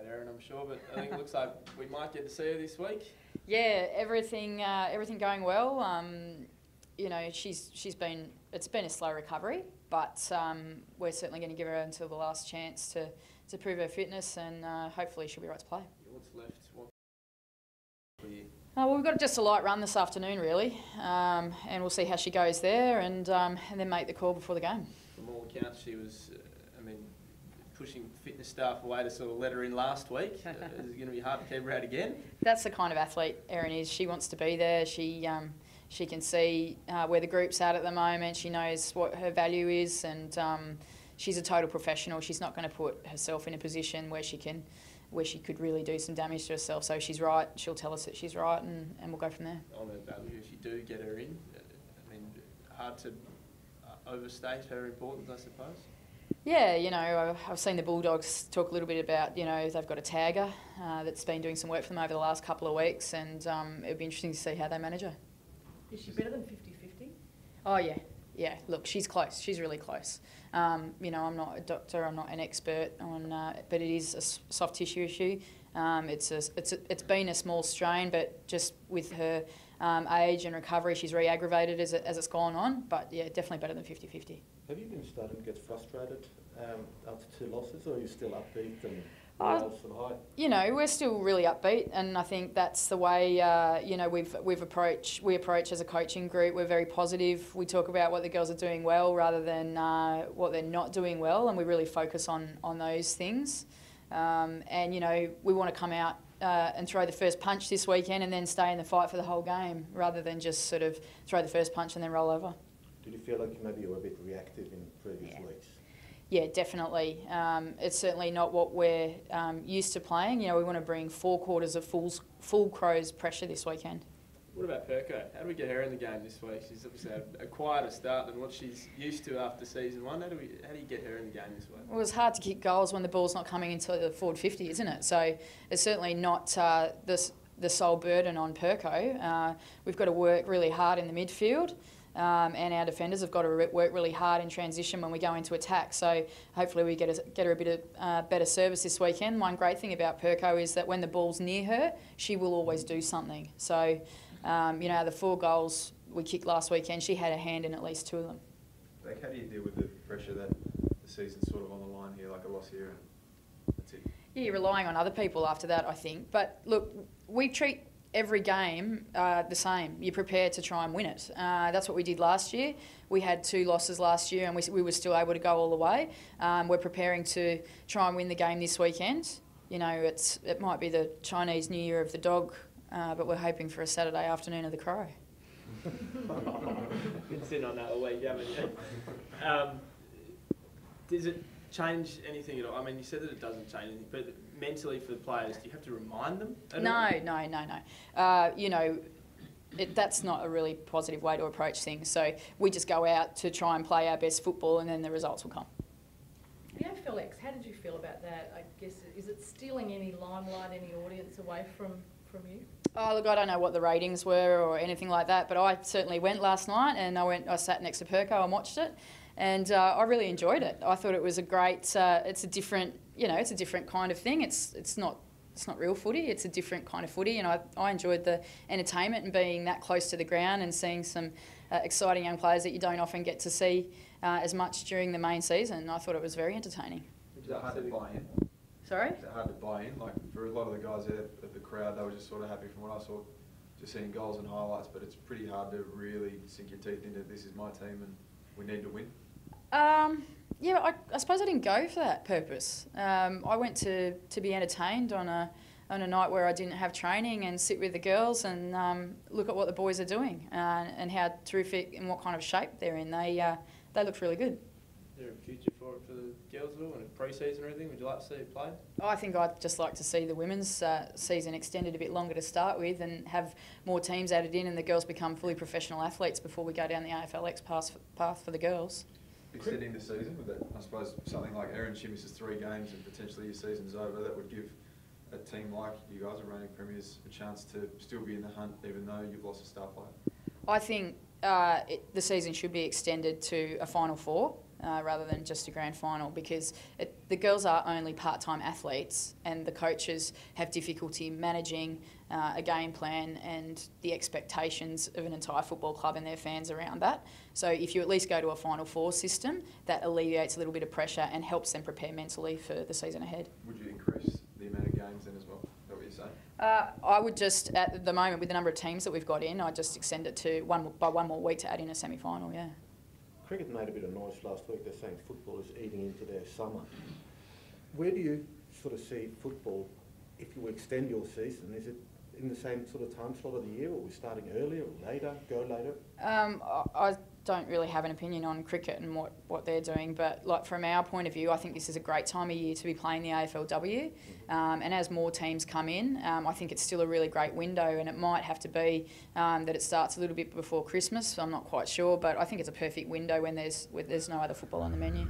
about Erin, I'm sure, but I think it looks like we might get to see her this week. Yeah, everything going well. It's been a slow recovery, but we're certainly going to give her until the last chance to prove her fitness, and hopefully she'll be right to play. What's left? Well, we've got just a light run this afternoon, really, and we'll see how she goes there, and then make the call before the game. From all accounts, she was, pushing fitness staff away to sort of let her in last week. Is it going to be hard to keep her out again? That's the kind of athlete Erin is. She wants to be there. She can see where the group's at the moment. She knows what her value is, and she's a total professional. She's not going to put herself in a position where she could really do some damage to herself. So if she's right, she'll tell us that she's right, and we'll go from there. On her value, if you do get her in, hard to overstate her importance, I suppose. Yeah, I've seen the Bulldogs talk a little bit about, they've got a tagger that's been doing some work for them over the last couple of weeks, and it'd be interesting to see how they manage her. Is she better than 50-50? Oh, yeah. Yeah, look, she's close. She's really close. I'm not a doctor. I'm not an expert on, but it is a soft tissue issue. It's been a small strain, but just with her age and recovery, she's re-aggravated as it's gone on. But yeah, definitely better than 50-50. Have you been starting to get frustrated after 2 losses, or are you still upbeat and we're still really upbeat, and I think that's the way we approach as a coaching group. We're very positive. We talk about what the girls are doing well rather than what they're not doing well, and we really focus on those things. We want to come out and throw the first punch this weekend and then stay in the fight for the whole game, rather than just sort of throw the first punch and then roll over. Did you feel like maybe you were a bit reactive in previous weeks? Yeah, definitely. It's certainly not what we're used to playing. We want to bring 4 quarters of full Crows pressure this weekend. What about Perko? How do we get her in the game this week? She's obviously had a quieter start than what she's used to after season 1. How do you get her in the game this week? Well, it's hard to kick goals when the ball's not coming into the forward 50, isn't it? So it's certainly not the sole burden on Perko. We've got to work really hard in the midfield. And our defenders have got to work really hard in transition when we go into attack. So hopefully we get her a bit of better service this weekend. One great thing about Perko is that when the ball's near her, she will always do something. So, the 4 goals we kicked last weekend, she had a hand in at least 2 of them. Like, how do you deal with the pressure that the season's sort of on the line here, like a loss here, and that's it? Yeah, you're relying on other people after that, I think. But look, we treat every game the same. You prepare to try and win it. That's what we did last year. We had 2 losses last year, and we were still able to go all the way. We're preparing to try and win the game this weekend. It might be the Chinese New Year of the dog, but we're hoping for a Saturday afternoon of the crow. Been sitting on that all week, haven't you? Does it change anything at all? You said that it doesn't change anything, but mentally for the players, do you have to remind them? No. That's not a really positive way to approach things. So we just go out to try and play our best football, and then the results will come. The AFLX, how did you feel about that? I guess, is it stealing any limelight, any audience away from you? Oh, look, I don't know what the ratings were or anything like that, but I certainly went last night, and I sat next to Perko and watched it, and I really enjoyed it. I thought it was a great. It's a different kind of thing. It's not real footy. It's a different kind of footy, and I enjoyed the entertainment and being that close to the ground and seeing some exciting young players that you don't often get to see as much during the main season. I thought it was very entertaining. Is it hard to buy in? Sorry? Is it hard to buy in? Like, for a lot of the guys there at the crowd, they were just sort of happy from what I saw, just seeing goals and highlights, but it's pretty hard to really sink your teeth into, this is my team and we need to win. Yeah, I suppose I didn't go for that purpose. I went to be entertained on a night where I didn't have training, and sit with the girls and look at what the boys are doing and how terrific and what kind of shape they're in. They looked really good. Is there a future for the girls at all, and pre-season or anything? Would you like to see it play? I think I'd just like to see the women's season extended a bit longer to start with, and have more teams added in, and the girls become fully professional athletes before we go down the AFLX path for the girls. Extending the season with it, I suppose something like Erin, she misses 3 games and potentially your season's over, that would give a team like you guys, are reigning premiers, a chance to still be in the hunt even though you've lost a star player. I think the season should be extended to a Final 4. rather than just a grand final, because the girls are only part-time athletes and the coaches have difficulty managing a game plan and the expectations of an entire football club and their fans around that. So if you at least go to a Final Four system, that alleviates a little bit of pressure and helps them prepare mentally for the season ahead. Would you increase the amount of games then as well? Is that what you're saying? I would just, at the moment, with the number of teams that we've got in, I'd just extend it to one more week to add in a semi-final, yeah. Cricket made a bit of noise last week. They're saying football is eating into their summer. Where do you sort of see football, if you extend your season? Is it in the same sort of time slot of the year, or are we starting earlier or later, go later? I don't really have an opinion on cricket and what they're doing, but like from our point of view, I think this is a great time of year to be playing the AFLW. And as more teams come in, I think it's still a really great window, and it might have to be that it starts a little bit before Christmas. I'm not quite sure, but I think it's a perfect window when there's no other football on the menu.